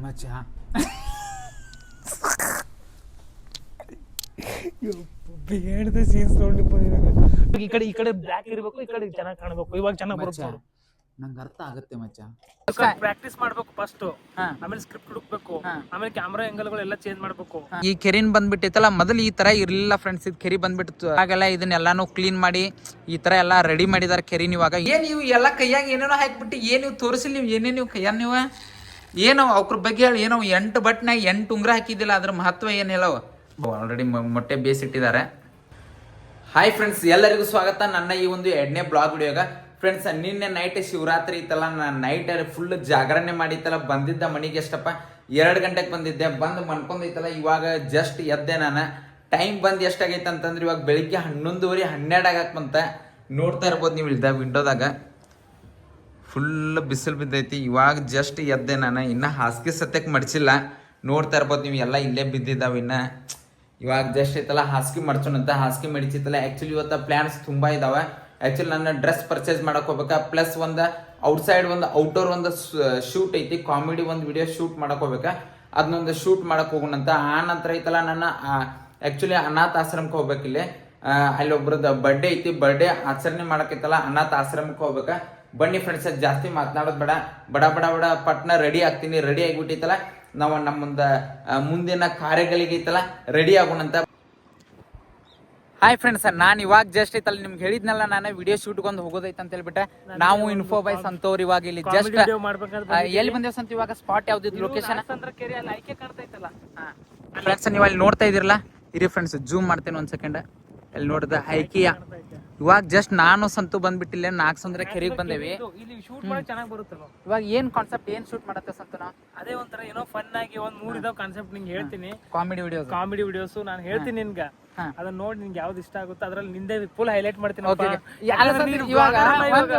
ಮಚ್ಚ ಬೇಡದ ಸೀನ್ಸ್ ನೋಡ್ಲಿಪ್ಪ ನಿನಗೆ. ಈ ಕಡೆ ಬ್ಲ್ಯಾಕ್ ಇರ್ಬೇಕು, ಈ ಕಡೆ ಚೆನ್ನಾಗಿ ಕಾಣಬೇಕು. ಇವಾಗ ಚೆನ್ನಾಗಿ ಬರುತ್ತೆ ನೋಡು. ನಂಗೆ ಅರ್ಥ ಆಗುತ್ತೆ ಮಚ್ಚ. ಪ್ರಾಕ್ಟೀಸ್ ಮಾಡ್ಬೇಕು ಫಸ್ಟ್, ಆಮೇಲೆ ಸ್ಕ್ರಿಪ್ಟ್ ಹುಡುಕ್ಬೇಕು, ಆಮೇಲೆ ಕ್ಯಾಮ್ರಾ ಆಂಗಲ್ಗಳೆಲ್ಲ ಚೇಂಜ್ ಮಾಡ್ಬೇಕು. ಈ ಕೆರಿನ್ ಬಂದ್ಬಿಟ್ಟಿತ್ತಲ್ಲ, ಮೊದಲು ಈ ತರ ಇರ್ಲಿಲ್ಲ ಫ್ರೆಂಡ್ಸ್. ಇದು ಕೆರಿ ಬಂದ್ಬಿಟ್ಟು ಹಾಗೆಲ್ಲ ಇದನ್ನೆಲ್ಲಾನು ಕ್ಲೀನ್ ಮಾಡಿ ಈ ತರ ಎಲ್ಲ ರೆಡಿ ಮಾಡಿದಾರೆ ಕೆರಿನ್. ಇವಾಗ ಏನ್ ನೀವು ಎಲ್ಲ ಕೈಯಾಗ ಏನೇನೋ ಹಾಕ್ಬಿಟ್ಟು ಏನ್ ನೀವು ತೋರಿಸಿಲ್ಲ, ನೀವು ಏನೇನು ನೀವು ಕೈಯಾಗ ನೀವು ಏನೋ ಅವ್ರ ಬಗ್ಗೆ ಹೇಳಿ. ಏನೋ 8 ಬಟ್ನಾಗ 8 ಉಂಗ್ರ ಹಾಕಿದ್ದಿಲ್ಲ, ಅದ್ರ ಮಹತ್ವ ಏನಿಲ್ಲ. ಆಲ್ರೆಡಿ ಮೊಟ್ಟೆ ಬೇಯಿಸಿಟ್ಟಿದ್ದಾರೆ. ಹಾಯ್ ಫ್ರೆಂಡ್ಸ್, ಎಲ್ಲರಿಗೂ ಸ್ವಾಗತ ನನ್ನ ಈ ಒಂದು 2ನೇ ಬ್ಲಾಗ್ ವಿಡಿಯೋಗ. ಫ್ರೆಂಡ್ಸ್, ನಿನ್ನೆ ನೈಟ್ ಶಿವರಾತ್ರಿ ಇತ್ತಲ್ಲ, ನಾನು ನೈಟ್ ಫುಲ್ ಜಾಗರಣೆ ಮಾಡಿತ್ತಲ್ಲ. ಬಂದಿದ್ದ ಮನೆಗೆ ಎಷ್ಟಪ್ಪ 2 ಗಂಟೆಗೆ ಬಂದಿದ್ದೆ. ಬಂದು ಮನ್ಕೊಂಡೈತಲ್ಲ, ಇವಾಗ ಜಸ್ಟ್ ಎದ್ದೆ ನಾನು. ಟೈಮ್ ಬಂದು ಎಷ್ಟಾಗೈತೆ ಅಂತಂದ್ರೆ ಇವಾಗ ಬೆಳಿಗ್ಗೆ 11:30 12 ಆಗಕ್ಕೆ ಬಂತ. ನೋಡ್ತಾ ಇರ್ಬೋದು ನೀವು ಇಲ್ದ ವಿಂಡೋದಾಗ ಫುಲ್ ಬಿಸಿಲು ಬಿದ್ದೈತಿ. ಇವಾಗ ಜಸ್ಟ್ ಎದ್ದೆ ನಾನು. ಇನ್ನು ಹಾಸಿಗೆ ಸತ್ಯಕ್ಕೆ ಮಡ್ಚಿಲ್ಲ. ನೋಡ್ತಾ ಇರ್ಬೋದು ನೀವು, ಎಲ್ಲ ಇಲ್ಲೇ ಬಿದ್ದಿದ್ದಾವೆ. ಇನ್ನು ಇವಾಗ ಜಸ್ಟ್ ಐತಲ್ಲ ಹಾಸಿಗೆ ಮಡ್ಸೋಣಂತ. ಹಾಸಿಗೆ ಮಡಿಚಿತ್ತಲ್ಲ. ಆ್ಯಕ್ಚುಲಿ ಇವತ್ತು ಪ್ಲ್ಯಾನ್ಸ್ ತುಂಬ ಇದಾವೆ. ಆ್ಯಕ್ಚುಲಿ ನನ್ನ ಡ್ರೆಸ್ ಪರ್ಚೇಸ್ ಮಾಡಕ್ಕೆ ಹೋಗ್ಬೇಕಾ, ಪ್ಲಸ್ ಒಂದು ಔಟ್ಸೈಡ್ ಒಂದು ಔಟ್ಡೋರ್ ಒಂದು ಶೂಟ್ ಐತಿ, ಕಾಮಿಡಿ ಒಂದು ವಿಡಿಯೋ ಶೂಟ್ ಮಾಡಕ್ಕೆ ಹೋಗ್ಬೇಕಾ. ಅದನ್ನೊಂದು ಶೂಟ್ ಮಾಡಕ್ಕೆ ಹೋಗೋಣಂತ. ಆ ನಂತರ ಐತಲ್ಲ ನನ್ನ ಆ್ಯಕ್ಚುಲಿ ಅನಾಥ ಆಶ್ರಮಕ್ಕೆ ಹೋಗ್ಬೇಕಿಲ್ಲಿ. ಅಲ್ಲಿ ಒಬ್ರದ್ದು ಬರ್ಡೇ ಐತಿ, ಬರ್ಡೇ ಆಚರಣೆ ಮಾಡಕ್ಕೈತಲ್ಲ, ಅನಾಥ ಆಶ್ರಮಕ್ಕೆ ಹೋಗ್ಬೇಕಾ. ಬನ್ನಿ ಫ್ರೆಂಡ್ಸ್, ಜಾಸ್ತಿ ಮಾತನಾಡೋದು ಬೇಡ, ಬಡ ಬಡ ಬಡ ಪಟ್ನ ರೆಡಿ ಆಗ್ತೀನಿ. ರೆಡಿ ಆಗಿಬಿಟ್ಟಿತ್ತಲ್ಲ, ನಾವು ಮುಂದಿನ ಕಾರ್ಯಗಳಿಗೆ ಐತಲ್ಲ ರೆಡಿ ಆಗೋಣಂತ. ಹಾಯ್ ಫ್ರೆಂಡ್ಸ್, ನಾನು ಇವಾಗ ಜಸ್ಟ್ ಐತಲ್ಲ ನಿಮ್ಗೆ ಹೇಳಿದ್ನಲ್ಲ, ನಾನು ವಿಡಿಯೋ ಶೂಟ್ಗೊಂದು ಹೋಗೋದೈತೆ ಅಂತ ಹೇಳ್ಬಿಟ್ಟೆ. ನಾವು ಇನ್ಫೋ ಬೈ ಸಂತೋರ್ ಇವಾಗ ಇಲ್ಲಿ ಜಸ್ಟ್ ಎಲ್ಲಿ ಬಂದೇವ್ ಸಂತ. ಇವಾಗ ಸ್ಪಾಟ್ ಯಾವ್ದಿದ್ದು ಲೊಕೇಶನ್ ಫ್ರೆಂಡ್ಸ್, ನೀವು ಅಲ್ಲಿ ನೋಡ್ತಾ ಇದೀರಲ್ಲ, ಇರಿ ಫ್ರೆಂಡ್ಸ್ ಜೂಮ್ ಮಾಡ್ತೇನೆ ಒಂದ್ ಸೆಕೆಂಡ್. ಅಲ್ಲಿ ನೋಡಿದ ಐಕಿಯಾ. ಇವಾಗ ಜಸ್ಟ್ ನಾನು ಸಂತು ಬಂದ್ಬಿಟ್ಟಿಲ್ಲ, 4 ಸಂದ್ರ ಕೆರೆಗೆ ಬಂದೇವಿ. ಇವಾಗ ಏನ್ ಕಾನ್ಸೆಪ್ಟ್, ಏನ್ ಶೂಟ್ ಮಾಡತ್ತೆ ಸಂತು ನಾವು? ಅದೇ ಒಂಥರ ಏನೋ ಫನ್ ಆಗಿ ಒಂದ್ 3 ಇದಾವ ಕಾನ್ಸೆಪ್ಟ್ ನಿಂಗೆ ಹೇಳ್ತೀನಿ. ಕಾಮಿಡಿ ವಿಡಿಯೋಸ್ ನಾನು ಹೇಳ್ತೀನಿ ನಿನ್ಗ. ಅದನ್ನ ನೋಡಿ ನಿನ್ಗೆ ಯಾವ್ದು ಇಷ್ಟ ಆಗುತ್ತೋ ಅದ್ರಲ್ಲಿ ನಿಂದೆ ಫುಲ್ ಹೈಲೈಟ್ ಮಾಡ್ತೀನಿ. ಇವಾಗ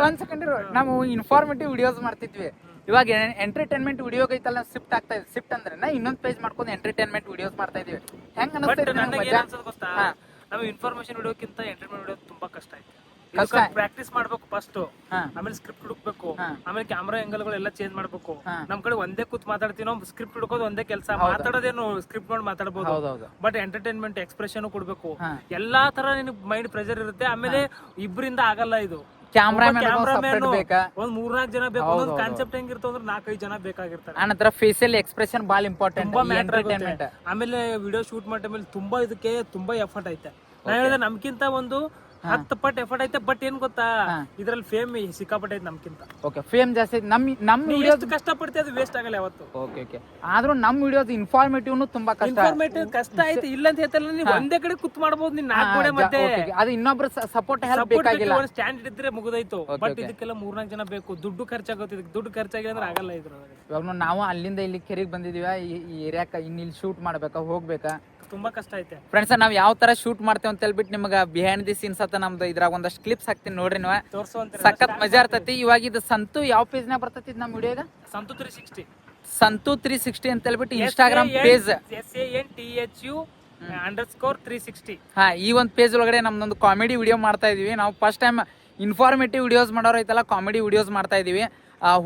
ಒಂದ್ ಸೆಕೆಂಡ್, ನಾವು ಇನ್ಫಾರ್ಮೇಟಿವ್ ವಿಡಿಯೋಸ್ ಮಾಡ್ತಿದ್ವಿ. ಇವಾಗ ಎಂಟರ್ಟೈನ್ಮೆಂಟ್ ವಿಡಿಯೋ ಐತಲ್ಲ ಶಿಫ್ಟ್ ಆಗ್ತಾ ಇದೆ. ಶಿಫ್ಟ್ ಅಂದ್ರೆ ಇನ್ನೊಂದ್ ಪೇಜ್ ಮಾಡ್ಕೊಂಡು ಎಂಟರ್ಟೈನ್ಮೆಂಟ್ ವಿಡಿಯೋಸ್ ಮಾಡ್ತಾ ಇದೀವಿ. ಹೆಂಗ್ ಗೊತ್ತಾ, ನಾವು ಇನ್ಫಾರ್ಮೇಶನ್ ವಿಡಿಯೋಕ್ಕಿಂತ ಎಂಟರ್ಟೈನ್ಮೆಂಟ್ ವಿಡಿಯೋ ತುಂಬಾ ಕಷ್ಟ ಐತೆ. ಪ್ರಾಕ್ಟೀಸ್ ಮಾಡ್ಬೇಕು ಫಸ್ಟ್, ಆಮೇಲೆ ಸ್ಕ್ರಿಪ್ಟ್ ಹುಡುಕ್ಬೇಕು, ಆಮೇಲೆ ಕ್ಯಾಮ್ರಾ ಆಂಗಲ್ಗಳೆಲ್ಲ ಚೇಂಜ್ ಮಾಡ್ಬೇಕು. ನಮ್ ಕಡೆ ಒಂದೇ ಕೂತ್ ಮಾತಾಡ್ತೀವಿ ನಾವು. ಸ್ಕ್ರಿಪ್ಟ್ ಹುಡುಕೋದು ಒಂದೇ ಕೆಲಸ, ಮಾತಾಡೋದೇನು ಸ್ಕ್ರಿಪ್ಟ್ ನೋಡಿ ಮಾತಾಡಬಹುದು. ಬಟ್ ಎಂಟರ್ಟೈನ್ಮೆಂಟ್ ಎಕ್ಸ್ಪ್ರೆಷನ್ ಕೊಡ್ಬೇಕು. ಎಲ್ಲಾ ತರ ನಿನಗೆ ಮೈಂಡ್ ಪ್ರೆಷರ್ ಇರುತ್ತೆ. ಆಮೇಲೆ ಇಬ್ಬರಿಂದ ಆಗಲ್ಲ ಇದು. ಕ್ಯಾಮ್ರಾಮನ್ ಒಂದ್ 3-4 ಜನ ಬೇಕು. ಒಂದೊಂದು ಕಾನ್ಸೆಪ್ಟ್ ಹೆಂಗಿರ್ತಾವ ಅಂದ್ರೆ 4-5 ಜನ ಬೇಕಾಗಿರ್ತಾರೆ. ಆನಂತರ ಫೇಸಿಯಲ್ ಎಕ್ಸ್ಪ್ರೆಷನ್ ಬಾಳ ಇಂಪಾರ್ಟೆಂಟ್. ಆಮೇಲೆ ವಿಡಿಯೋ ಶೂಟ್ ಮಾಡೋ ಮೇಲೆ ಇದಕ್ಕೆ ತುಂಬಾ ಎಫರ್ಟ್ ಐತೆ. ನಾ ಹೇಳಿದ್ರೆ ನಮ್ಗಿಂತ ಒಂದು 10 ಪಟ್ಟು ಎಫರ್ಟ್ ಐತೆ. ಬಟ್ ಏನ್ ಗೊತ್ತಾ, ಇದ್ರಲ್ಲಿ ಫೇಮ್ ಸಿಕ್ಕಾಪಟ್ಟೆ ಐತೆ ನಮ್ಗಿಂತ. ಓಕೆ, ಫೇಮ್ ಜಾಸ್ತಿ. ನಮ್ ವಿಡಿಯೋಸ್ ಕಷ್ಟ ಪಡ್ತೀವಿ, ಅದು ವೇಸ್ಟ್ ಆಗಲ್ಲ ಯಾವತ್ತು. ಓಕೆ ಓಕೆ, ಆದ್ರೂ ನಮ್ ವಿಡಿಯೋಸ್ ಇನ್ಫಾರ್ಮೇಟಿವ್ ತುಂಬಾ ಕಷ್ಟ ಐತೆ. ಇಲ್ಲ ಅಂತ ಹೇಳ್ತಲ್ಲ, ನೀವು ಒಂದೇ ಕಡೆ ಕುತ್ ಮಾಡಬಹುದು. ನೀನ್ 4 ಗೋಡೆ ಮತ್ತೆ ಅದು ಇನ್ನೊಬ್ರು ಸಪೋರ್ಟ್ ಹೆಲ್ಪ್ ಬೇಕಾಗಿಲ್ಲ. ಸ್ಟ್ಯಾಂಡ್ ಇದ್ರೆ ಮುಗಿದೋಯ್ತು. ಬಟ್ ಇದಕ್ಕೆಲ್ಲ 3-4 ಜನ ಬೇಕು. ದುಡ್ಡು ಖರ್ಚಾಗುತ್ತೆ. ಇದಕ್ಕೆ ದುಡ್ಡು ಖರ್ಚಾಗಿಲ್ಲ ಅಂದ್ರೆ ಆಗಲ್ಲ ಇದ್ರೊಳಗೆ. ಇವಾಗ ನಾವು ಅಲ್ಲಿಂದ ಇಲ್ಲಿ ಕೆರೆಗೆ ಬಂದಿದೀವಿ. ಈ ಏರಿಯಾಕ ಇಲ್ಲಿ ಶೂಟ್ ಮಾಡ್ಬೇಕಾ, ಹೋಗ್ಬೇಕಾ, ತುಂಬಾ ಕಷ್ಟ ಐತೆ ಫ್ರೆಂಡ್ಸ್. ನಾವ್ ಯಾವ ತರ ಶೂಟ್ ಮಾಡ್ತೇವೆ ಅಂತ ಹೇಳ್ಬಿಟ್ಟು ನಿಮ್ಗೆ ಬಿಹೈಂಡ್ ದಿ ಸೀನ್ಸ್ ಅಂತ ನಮ್ದು ಇದ್ರಾಗ ಒಂದಷ್ಟು ಕ್ಲಿಪ್ಸ್ ಹಾಕ್ತೀನಿ ನೋಡ್ರಿ. ನೀವು ಸಖತ್ ಮಜಾ ಇರ್ತೈತಿ. ಇವಾಗ ಇದು ಸಂತು ಯಾವ ಪೇಜ್ ನಾಗ ಬರ್ತೈತಿ ನಮ್ ವಿಡಿಯೋಗ? ಸಂತು 360 ಸಂತು 360 ಅಂತ ಹೇಳ್ಬಿಟ್ಟು ಇನ್ಸ್ಟಾಗ್ರಾಮ್ ಪೇಜ್ SANTHU_360. ಈ ಒಂದು ಪೇಜ್ ಒಳಗಡೆ ನಮ್ದೊಂದು ಕಾಮಿಡಿ ವಿಡಿಯೋ ಮಾಡ್ತಾ ಇದೀವಿ. ನಾವು ಫಸ್ಟ್ ಟೈಮ್ ಇನ್ಫಾರ್ಮೇಟಿವ್ ವಿಡಿಯೋಸ್ ಮಾಡೋರು ಐತಲ್ಲ, ಕಾಮಿಡಿ ವಿಡಿಯೋಸ್ ಮಾಡ್ತಾ ಇದೀವಿ.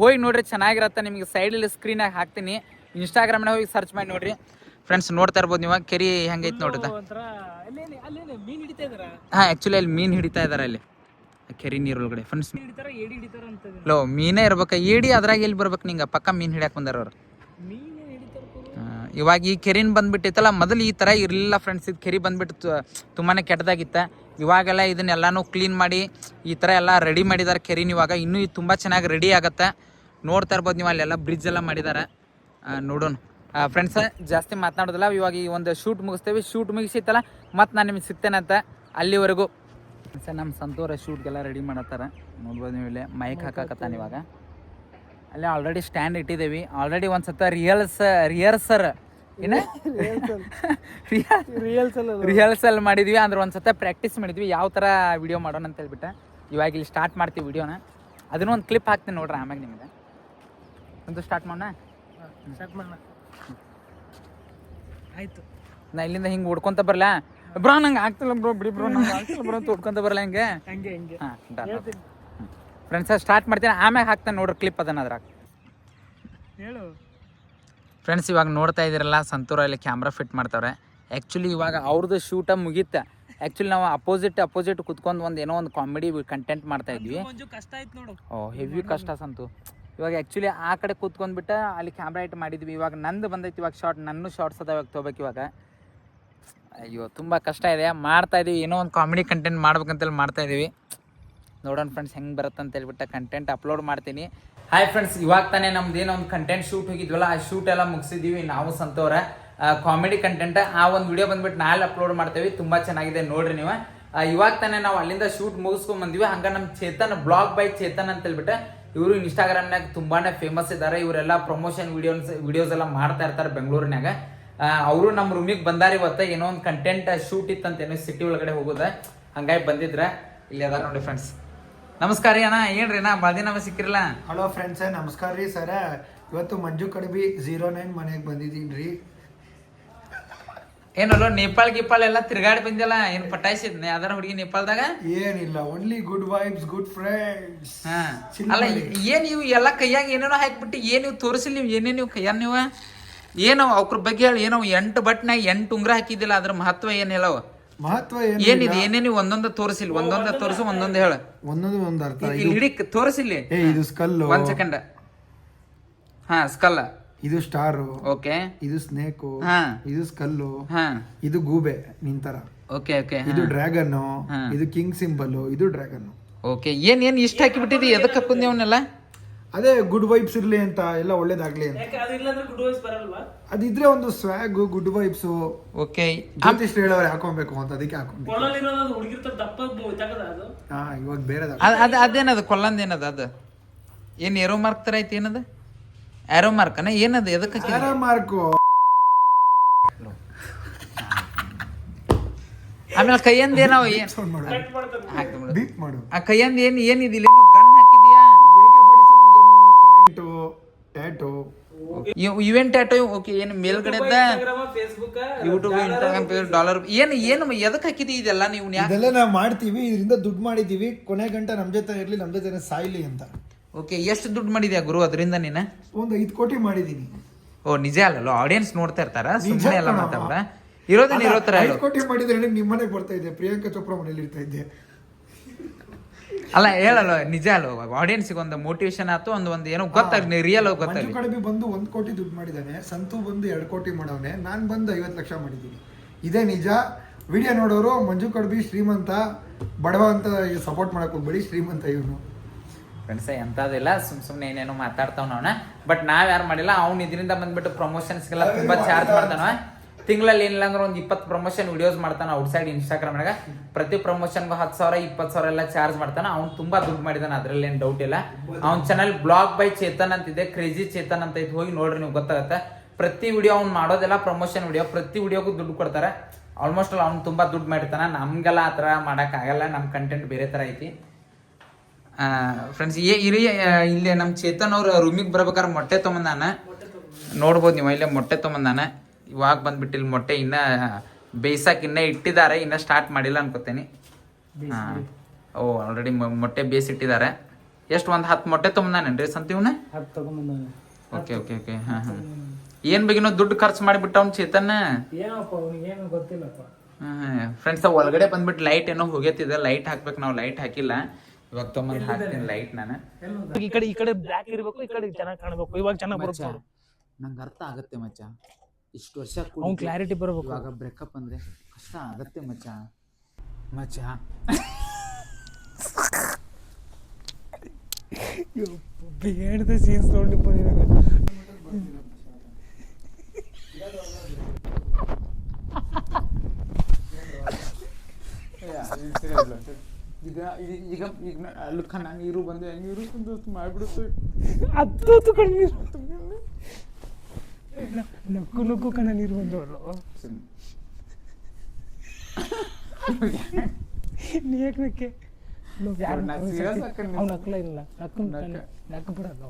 ಹೋಗಿ ನೋಡ್ರಿ, ಚೆನ್ನಾಗಿರತ್ತೆ. ನಿಮಗೆ ಸೈಡಲ್ಲಿ ಸ್ಕ್ರೀನಾಗ ಹಾಕ್ತೀನಿ. ಇನ್ಸ್ಟಾಗ್ರಾಮ್ನಾಗ ಹೋಗಿ ಸರ್ಚ್ ಮಾಡಿ ನೋಡ್ರಿ ಫ್ರೆಂಡ್ಸ್. ನೋಡ್ತಾ ಇರ್ಬೋದು ನೀವು ಕೆರಿ ಹೆಂಗೈತಿ ನೋಡ್ರಿ. ಆಕ್ಚುಲಿ ಅಲ್ಲಿ ಮೀನ್ ಹಿಡಿತಾ ಇದಾರೆ ಅಲ್ಲಿ ಕೆರಿ ನೀರೊಳಗಡೆ ಫ್ರೆಂಡ್ಸ್. ಲೋ ಮೀನೇ ಇರ್ಬೇಕ, ಏಡಿ ಅದ್ರಾಗ ಎಲ್ಲಿ ಬರ್ಬೇಕು ನಿಂಗ? ಪಕ್ಕ ಮೀನ್ ಹಿಡಿಯಾಕ ಬಂದಾರ ಅವ್ರು. ಇವಾಗ ಈ ಕೆರಿನ್ ಬಂದ್ಬಿಟ್ಟಿತ್ತಲ್ಲ, ಮೊದಲು ಈ ತರ ಇರ್ಲಿಲ್ಲ ಫ್ರೆಂಡ್ಸ್. ಇದು ಕೆರಿ ಬಂದ್ಬಿಟ್ಟು ತುಂಬಾನೇ ಕೆಟ್ಟದಾಗಿತ್ತ. ಇವಾಗೆಲ್ಲ ಇದನ್ನೆಲ್ಲಾನು ಕ್ಲೀನ್ ಮಾಡಿ ಈ ತರ ಎಲ್ಲ ರೆಡಿ ಮಾಡಿದಾರೆ ಕೆರಿನ್. ಇವಾಗ ಇನ್ನೂ ಇದು ತುಂಬಾ ಚೆನ್ನಾಗಿ ರೆಡಿ ಆಗತ್ತೆ. ನೋಡ್ತಾ ಇರ್ಬೋದು ನೀವು, ಅಲ್ಲೆಲ್ಲ ಬ್ರಿಡ್ಜ್ ಎಲ್ಲ ಮಾಡಿದಾರೆ. ನೋಡೋಣ ಫ್ರೆಂಡ್ಸ್, ಜಾಸ್ತಿ ಮಾತನಾಡೋದಿಲ್ಲ. ಇವಾಗ ಈ ಒಂದು ಶೂಟ್ ಮುಗಿಸ್ತೇವೆ. ಶೂಟ್ ಮುಗಿಸಿತ್ತಲ್ಲ ಮತ್ತೆ ನಾನು ನಿಮ್ಗೆ ಸಿಗ್ತೇನೆ ಅಂತ. ಅಲ್ಲಿವರೆಗೂ ಸರ್ ನಮ್ಮ ಸಂತೋರ ಶೂಟ್ಗೆಲ್ಲ ರೆಡಿ ಮಾಡತ್ತಾರ. ನೋಡ್ಬೋದು ನೀವು ಇಲ್ಲೇ ಮೈಕ್ ಹಾಕಕತ್ತಾನ. ಇವಾಗ ಅಲ್ಲೇ ಆಲ್ರೆಡಿ ಸ್ಟ್ಯಾಂಡ್ ಇಟ್ಟಿದ್ದೇವೆ. ಆಲ್ರೆಡಿ ಒಂದ್ಸತ ರಿಹರ್ಸಲ್ ಮಾಡಿದ್ವಿ. ಅಂದ್ರೆ ಒಂದ್ಸತ ಪ್ರಾಕ್ಟೀಸ್ ಮಾಡಿದ್ವಿ ಯಾವ ಥರ ವಿಡಿಯೋ ಮಾಡೋಣ ಅಂತ ಹೇಳ್ಬಿಟ್ಟು. ಇವಾಗ ಇಲ್ಲಿ ಸ್ಟಾರ್ಟ್ ಮಾಡ್ತೀವಿ ವಿಡಿಯೋನ. ಅದನ್ನೂ ಒಂದು ಕ್ಲಿಪ್ ಹಾಕ್ತೀನಿ ನೋಡ್ರಿ ಆಮ್ಯಾಗ ನಿಮಗೆ. ಒಂದು ಸ್ಟಾರ್ಟ್ ಮಾಡೋಣ. ಆಯ್ತು, ನಾ ಇಲ್ಲಿಂದ ಹಿಂಗೆ ಓಡ್ಕೊಂತ ಬರಲ್ಲ ಬ್ರೋ, ನಂಗೆ ಆಗ್ತಿಲ್ಲ ಬ್ರೋ, ಬಿಡಿ ಬ್ರೋ, ನಂಗೆ ಆಗ್ತಿಲ್ಲ ಬ್ರೋ ಅಂತ ಓಡ್ಕೊಂತ ಬರಲ್ಲ ಹಿಂಗೆ. ಫ್ರೆಂಡ್ಸ್ ಸ್ಟಾರ್ಟ್ ಮಾಡ್ತೀನಿ, ಆಮ್ಯಾಗ ಹಾಕ್ತಾನೆ ನೋಡ್ರಿ ಕ್ಲಿಪ್. ಅದನ್ನ ಅದ್ರಾಗ ಹೇಳು. ಫ್ರೆಂಡ್ಸ್ ಇವಾಗ ನೋಡ್ತಾ ಇದ್ದೀರಲ್ಲ ಸಂತೂರಲ್ಲಿ ಕ್ಯಾಮ್ರಾ ಫಿಟ್ ಮಾಡ್ತಾವ್ರೆ. ಆ್ಯಕ್ಚುಲಿ ಇವಾಗ ಅವ್ರದ್ದು ಶೂಟ ಮುಗೀತ. ಆ್ಯಕ್ಚುಲಿ ನಾವು ಅಪೋಸಿಟ್ ಕುತ್ಕೊಂಡು ಏನೋ ಒಂದು ಕಾಮಿಡಿ ಕಂಟೆಂಟ್ ಮಾಡ್ತಾ ಇದ್ವಿ. ಕಷ್ಟ ಆಯ್ತು ನೋಡು. ಹೆವಿ ಕಷ್ಟ ಸಂತು. ಇವಾಗ ಆ್ಯಕ್ಚುಲಿ ಆ ಕಡೆ ಕೂತ್ಕೊಂಡ್ಬಿಟ್ಟು ಅಲ್ಲಿ ಕ್ಯಾಮ್ರಾ ಇಟ್ಟು ಮಾಡಿದ್ವಿ. ಇವಾಗ ನಂದು ಬಂದೈತಿ ಇವಾಗ ನನ್ನ ಶಾರ್ಟ್ಸ್ ಅದಾವ ತೊಗೋಬೇಕು ಇವಾಗ. ಅಯ್ಯೋ ತುಂಬ ಕಷ್ಟ ಇದೆ. ಮಾಡ್ತಾಯಿದ್ದೀವಿ, ಏನೋ ಒಂದು ಕಾಮಿಡಿ ಕಂಟೆಂಟ್ ಮಾಡ್ಬೇಕಂತೇಳಿ ಮಾಡ್ತಾಯಿದ್ದೀವಿ. ನೋಡೋಣ ಫ್ರೆಂಡ್ಸ್ ಹೆಂಗೆ ಬರುತ್ತೆ ಅಂತ ಹೇಳ್ಬಿಟ್ಟು ಕಂಟೆಂಟ್ ಅಪ್ಲೋಡ್ ಮಾಡ್ತೀನಿ. ಹಾಯ್ ಫ್ರೆಂಡ್ಸ್, ಇವಾಗ ತಾನೇ ನಮ್ದು ಏನೋ ಒಂದು ಕಂಟೆಂಟ್ ಶೂಟ್ ಹೋಗಿದ್ವಲ್ಲ, ಆ ಶೂಟ್ ಎಲ್ಲ ಮುಗಿಸಿದ್ದೀವಿ ನಾವು ಸಂತೋರ. ಕಾಮಿಡಿ ಕಂಟೆಂಟ್ ಆ ಒಂದು ವಿಡಿಯೋ ಬಂದ್ಬಿಟ್ಟು ನಾಳೆ ಅಪ್ಲೋಡ್ ಮಾಡ್ತೇವೆ. ತುಂಬ ಚೆನ್ನಾಗಿದೆ ನೋಡ್ರಿ ನೀವು. ಇವಾಗ ತಾನೇ ನಾವು ಅಲ್ಲಿಂದ ಶೂಟ್ ಮುಗಿಸ್ಕೊಂಡ್ ಬಂದ್ವಿ. ಹಂಗ ನಮ್ಮ ಚೇತನ್ ಬ್ಲಾಗ್ ಬೈ ಚೇತನ್ ಅಂತ ಹೇಳ್ಬಿಟ್ಟು ಇವರು ಇನ್ಸ್ಟಾಗ್ರಾಮ್ನಾಗ ತುಂಬಾನೇ ಫೇಮಸ್ ಇದ್ದಾರೆ. ಇವರೆಲ್ಲ ಪ್ರಮೋಷನ್ ವಿಡಿಯೋಸ್ ಎಲ್ಲ ಮಾಡ್ತಾ ಇರ್ತಾರೆ ಬೆಂಗಳೂರಿನಾಗ. ಅವರು ನಮ್ಮ ರೂಮಿಗೆ ಬಂದಾರ ಇವತ್ತು. ಏನೋ ಒಂದು ಕಂಟೆಂಟ್ ಶೂಟ್ ಇತ್ತಂತ, ಏನೋ ಸಿಟಿ ಒಳಗಡೆ ಹೋಗೋದ, ಹಂಗಾಗಿ ಬಂದಿದ್ರ. ಇಲ್ಲಿ ಅದಾರ ನೋಡಿ ಫ್ರೆಂಡ್ಸ್. ನಮಸ್ಕಾರ ರೀ ಅಣ್ಣ, ಏನ್ರಿ ಅಣ್ಣ ಭಾಳ ದಿನ ಸಿಕ್ಕಿರಲ್ಲ. ಹಲೋ ಫ್ರೆಂಡ್ಸ್, ನಮಸ್ಕಾರ ರೀ ಸರ. ಇವತ್ತು ಮಂಜು ಕಡಬಿ 09 ಮನೆಗೆ ಬಂದಿದ್ದೀನಿ ರೀ. ಏನಲ್ಲ ನೇಪಾಳ ಗಿಪಾಳ ಎಲ್ಲ ತಿರ್ಗಾಡಿ ಬಂದಿಲ್ಲ, ಏನ್ ಪಟಾಯಿಸಿದ್ನೆ ಯಾವ್ದಾರ ಹುಡುಗಿ ನೇಪಾಳದಾಗ? ಏನಿಲ್ಲ, only good vibes, good friends. ಅಲ್ಲ ಏನ್ ನೀವು ಎಲ್ಲ ಕೈಯಾಗ ಏನೇನೋ ಹಾಕ್ಬಿಟ್ಟು ಏನ್ ನೀವು ತೋರಿಸಿಲ್ಲ, ನೀವು ಏನೇ ನೀವು ಕೈಯಾಗ ನೀವು ಏನೋ ಅವ್ರ ಬಗ್ಗೆ ಹೇಳಿ. ಏನೋ 8 ಬಟ್ನಾಗ 8 ಉಂಗ್ರ ಹಾಕಿದ್ದಿಲ್ಲ, ಅದ್ರ ಮಹತ್ವ ಏನಿಲ್ಲ, ಮಹತ್ವ ಏನಿದೆ ಏನೇ ನೀವು ಒಂದೊಂದು ತೋರಿಸಿಲ್ಲ. ಒಂದೊಂದು ತೋರಿಸು, ಒಂದೊಂದು ಹೇಳ. ಒಂದೊಂದು ಅರ್ಥ ಇಡೀ ತೋರಿಸಿಲ್ಲ. ಇದು ಸ್ಕಲ್, 1 ಸೆಕೆಂಡ್. ಸ್ಕಲ್, ಇದು ಸ್ಟಾರ್, ಓಕೆ. ಇದು ಸ್ನೇಕ್, ಇದು ಸ್ಕಲ್ಲು, ಇದು ಗೂಬೆ ನಿಂತರ, ಓಕೆ ಓಕೆ. ಇದು ಡ್ರ್ಯಾಗನ್, ಇದು ಕಿಂಗ್ ಸಿಂಬಲ್, ಇದು ಡ್ರ್ಯಾಗನ್. ಓಕೆ. ಏನ್ ಇಷ್ಟ ಹಾಕಿಬಿಟ್ಟಿದಿ? ಎದಕ್ಕೆ ಹಾಕೊಂಡಿ ಅವನ್ನೆಲ್ಲ? ಅದೇ ಗುಡ್ ವೈಬ್ಸ್ ಇರ್ಲಿ ಅಂತ, ಎಲ್ಲ ಒಳ್ಳೇದಾಗ್ಲಿ ಅಂತ. ಅದಿದ್ರೆ ಒಂದು ಸ್ವ್ಯಾಗ್, ಗುಡ್ ವೈಬ್ಸ್. ಓಕೆ. ಜ್ಯೋತಿಷ್ ಹೇಳೋರು ಹಾಕೊಬೇಕು ಅಂತ, ಅದಕ್ಕೆ ಹಾಕೊಂಡಿ. ಇವಾಗ ಬೇರೆ ಅದೇನದು ಕೊಲ್ಲಂದ ಏನದ? ಅದು ಏನ್ ಏರೋ ಮಾರ್ಕ್ ತರ ಐತಿ? ಏನದ ಆರೋ ಮಾರ್ಕ್ ಅನ್ನ? ಏನದು? ಎದಕ್ಕೆ ಮಾರ್ಕು? ಆಮೇಲೆ ಕೈಯಂದ ಏನೋ ಆ ಕೈಯಂದ ಏನಿದಿಲ್ಲ, ಗನ್ ಹಾಕಿದ್ಯಾ? Event tattoo. ಓಕೆ. ಏನು ಮೇಲ್ಗಡೆ ಯೂಟ್ಯೂಬ್, ಇನ್ಸ್ಟಾಗ್ರಾಮ್, ಡಾಲರ್ ಏನು ಎದಕ್ಕೆ ಹಾಕಿದಿ ಇದೆಲ್ಲ? ನೀವು ಇದೆಲ್ಲ ನಾವು ಮಾಡ್ತೀವಿ, ಇದರಿಂದ ದುಡ್ಡು ಮಾಡಿದೀವಿ. ಕೊನೆ ಗಂಟ ನಮ್ ಜೊತೆ ಇರ್ಲಿ, ನಮ್ ಜೊತೆ ಸಾಯ್ಲಿ ಅಂತ. ಓಕೆ. ಎಷ್ಟು ದುಡ್ಡು ಮಾಡಿದ್ಯಾ ಗುರು ಅದರಿಂದ ನೀನು? ಒಂದು 5 ಕೋಟಿ ಮಾಡಿದೀನಿ. ಓ ನಿಜ ಅಲ್ಲಲ್ಲ, ಆಡಿಯನ್ಸ್ ನೋಡ್ತಾ ಇರ್ತಾರ, ಸುಮ್ಮನೆ ಎಲ್ಲ ಮಾತಾಡ. ಇರೋದನ್ನ ಇರೋ ತರ 5 ಕೋಟಿ ಮಾಡಿದ್ರೆ ನಿಮ್ಮ ಮನೆಗೆ ಬರ್ತಾ ಇದ್ದೆ, ಪ್ರಿಯಾಂಕಾ ಚೋಪ್ರಾ ಮನೇಲಿ ಇರ್ತಾ ಇದ್ದೆ. ಅಲ್ಲ ಹೇಳಲ್ಲ, ನಿಜ ಅಲ್ವ? ಆಡಿಯನ್ಸ್ಗೆ ಒಂದು ಮೋಟಿವೇಶನ್ ಆಯ್ತು, ಒಂದು ಏನೋ ಗೊತ್ತಾಗ ರಿಯಲ್ ಗೊತ್ತಾಗ. ಮಂಜು ಕಡಬಿ ಬಂದು 1 ಕೋಟಿ ದುಡ್ಡು ಮಾಡಿದ್ದಾನೆ, ಸಂತು ಬಂದು 2 ಕೋಟಿ ಮಾಡವನೆ, ನಾನು ಬಂದು 50 ಲಕ್ಷ ಮಾಡಿದ್ದೀನಿ. ಇದೇ ನಿಜ. ವಿಡಿಯೋ ನೋಡೋರು ಮಂಜು ಕಡಬಿ ಶ್ರೀಮಂತ, ಬಡವ ಅಂತ ಸಪೋರ್ಟ್ ಮಾಡಕ್ ಹೋಗ್ಬೇಡಿ, ಶ್ರೀಮಂತ ಇವನು. ಫ್ರೆಂಡ್ಸ್ ಎಂಥದಿಲ್ಲ, ಸುಮ್ಮನೆ ಏನೇನೋ ಮಾತಾಡ್ತಾವ ನಾವನ. ಬಟ್ ನಾವ್ ಯಾರು ಮಾಡಿಲ್ಲ. ಅವ್ನು ಇದರಿಂದ ಬಂದ್ಬಿಟ್ಟು ಪ್ರಮೋಷನ್ಸ್ಗೆಲ್ಲ ತುಂಬಾ ಚಾರ್ಜ್ ಮಾಡ್ತಾನ. ತಿಂಗಳಲ್ಲಿ ಏನಿಲ್ಲ ಅಂದ್ರೆ ಒಂದು 20 ಪ್ರಮೋಷನ್ ವಿಡಿಯೋಸ್ ಮಾಡ್ತಾನ ಔಟ್ಸೈಡ್ ಇನ್ಸ್ಟಾಗ್ರಾಮ್ನಾಗ. ಪ್ರತಿ ಪ್ರಮೋಷನ್ಗೂ 10,000 20,000 ಎಲ್ಲ ಚಾರ್ಜ್ ಮಾಡ್ತಾನ. ಅವ್ನು ತುಂಬಾ ದುಡ್ಡು ಮಾಡಿದಾನ, ಅದ್ರಲ್ಲಿ ಏನು ಡೌಟ್ ಇಲ್ಲ. ಅವ್ನ ಚಾನಲ್ ಬ್ಲಾಗ್ ಬೈ ಚೇತನ್ ಅಂತಿದೆ, ಕ್ರೇಜಿ ಚೇತನ್ ಅಂತ ಇದು, ಹೋಗಿ ನೋಡ್ರಿ ನೀವು, ಗೊತ್ತಾಗತ್ತೆ. ಪ್ರತಿ ವಿಡಿಯೋ ಅವ್ನು ಮಾಡೋದೆಲ್ಲ ಪ್ರಮೋಷನ್ ವಿಡಿಯೋ, ಪ್ರತಿ ವಿಡಿಯೋಗೂ ದುಡ್ಡು ಕೊಡ್ತಾರೆ. ಆಲ್ಮೋಸ್ಟ್ ಅವ್ನು ತುಂಬಾ ದುಡ್ಡು ಮಾಡಿರ್ತಾನ. ನಮ್ಗೆಲ್ಲ ಆ ಥರ ಮಾಡೋಕ್ಕಾಗಲ್ಲ, ನಮ್ಮ ಕಂಟೆಂಟ್ ಬೇರೆ ಥರ ಐತಿ. ಫ್ರೆಂಡ್ಸ್ ಇಲ್ಲಿ ನಮ್ಮ ಚೇತನ್ ಅವ್ರ ರೂಮಿಗೆ ಬರ್ಬೇಕಾದ್ರೆ ಮೊಟ್ಟೆ ತೊಗೊಂಬಂದಾನ, ನೋಡ್ಬೋದು ನೀವು. ಇಲ್ಲೇ ಮೊಟ್ಟೆ ತೊಗೊಂಬಂದಾನ. ಇವಾಗ ಬಂದ್ಬಿಟ್ಟು ಇಲ್ಲಿ ಮೊಟ್ಟೆ ಇನ್ನ ಬೇಯಿಸಕ್ಕೆ ಇನ್ನೇ ಇಟ್ಟಿದ್ದಾರೆ, ಇನ್ನ ಸ್ಟಾರ್ಟ್ ಮಾಡಿಲ್ಲ ಅನ್ಕೋತೇನೆ. ಓ ಆಲ್ರೆಡಿ ಮೊಟ್ಟೆ ಬೇಯಿಸಿಟ್ಟಿದ್ದಾರೆ. ಎಷ್ಟು ಒಂದು 10 ಮೊಟ್ಟೆ ತೊಗೊಂಬಂದಾನೇನ್ರಿ ಸಂತೀವ್ನ? Okay okay okay. ಏನ್ ಬೇಗಿನೋ ದುಡ್ಡು ಖರ್ಚು ಮಾಡಿಬಿಟ್ಟ ಅವ್ನು ಚೇತನ್. ಫ್ರೆಂಡ್ಸ್ ಒಳಗಡೆ ಬಂದ್ಬಿಟ್ಟು ಲೈಟ್ ಏನೋ ಹೋಗೈತಿದೆ, ಲೈಟ್ ಹಾಕ್ಬೇಕು. ನಾವು ಲೈಟ್ ಹಾಕಿಲ್ಲ, ಇವಾಗ ತೊಗೊಂಬಂದು ಹಾಕ್ತೀನಿ ಲೈಟ್ ನಾನು. ಈ ಕಡೆ ಬ್ಲಾಕ್ ಇರಬೇಕು, ಈ ಕಡೆ ಚೆನ್ನಾಗಿ ಕಾಣಬೇಕು. ಇವಾಗ ಚೆನ್ನಾಗಿ ಬರುತ್ತೆ. ನಂಗೆ ಅರ್ಥ ಆಗತ್ತೆ ಮಚ್ಚ, ಇಷ್ಟು ವರ್ಷ ಅವ್ನು ಕ್ಲಾರಿಟಿ ಬರಬೇಕು. ಇವಾಗ ಬ್ರೇಕಪ್ ಅಂದ್ರೆ ಕಷ್ಟ ಆಗತ್ತೆ ಮಚ್ಚ. ಮಚ್ಚ ಬೇಡದ ಸೀನ್ಸ್ ನೋಡ್ಲಿಪ್ಪ ನಿನಗೆ. ಈಗ ಈಗ ಈಗ ಅಲ್ಲಕ್ಕ ನಂಗೆ ಇರು ಬಂದು ಹೆಂಗಿರು ಮಾಡ್ಬಿಡುತ್ತೆ. ಅದು ಕಣ್ಣೀರು ನಕ್ಕು ಕಣ್ಣ ನೀರು ಬಂದವಲ್ಲ. ನೀ ಯಾಕೆ ನಕ್ಕೆ? ಅವ್ನು ನಕ್ಕಲ ಇಲ್ಲ, ನಕ್ಕು ಬಿಡಲ್ಲ.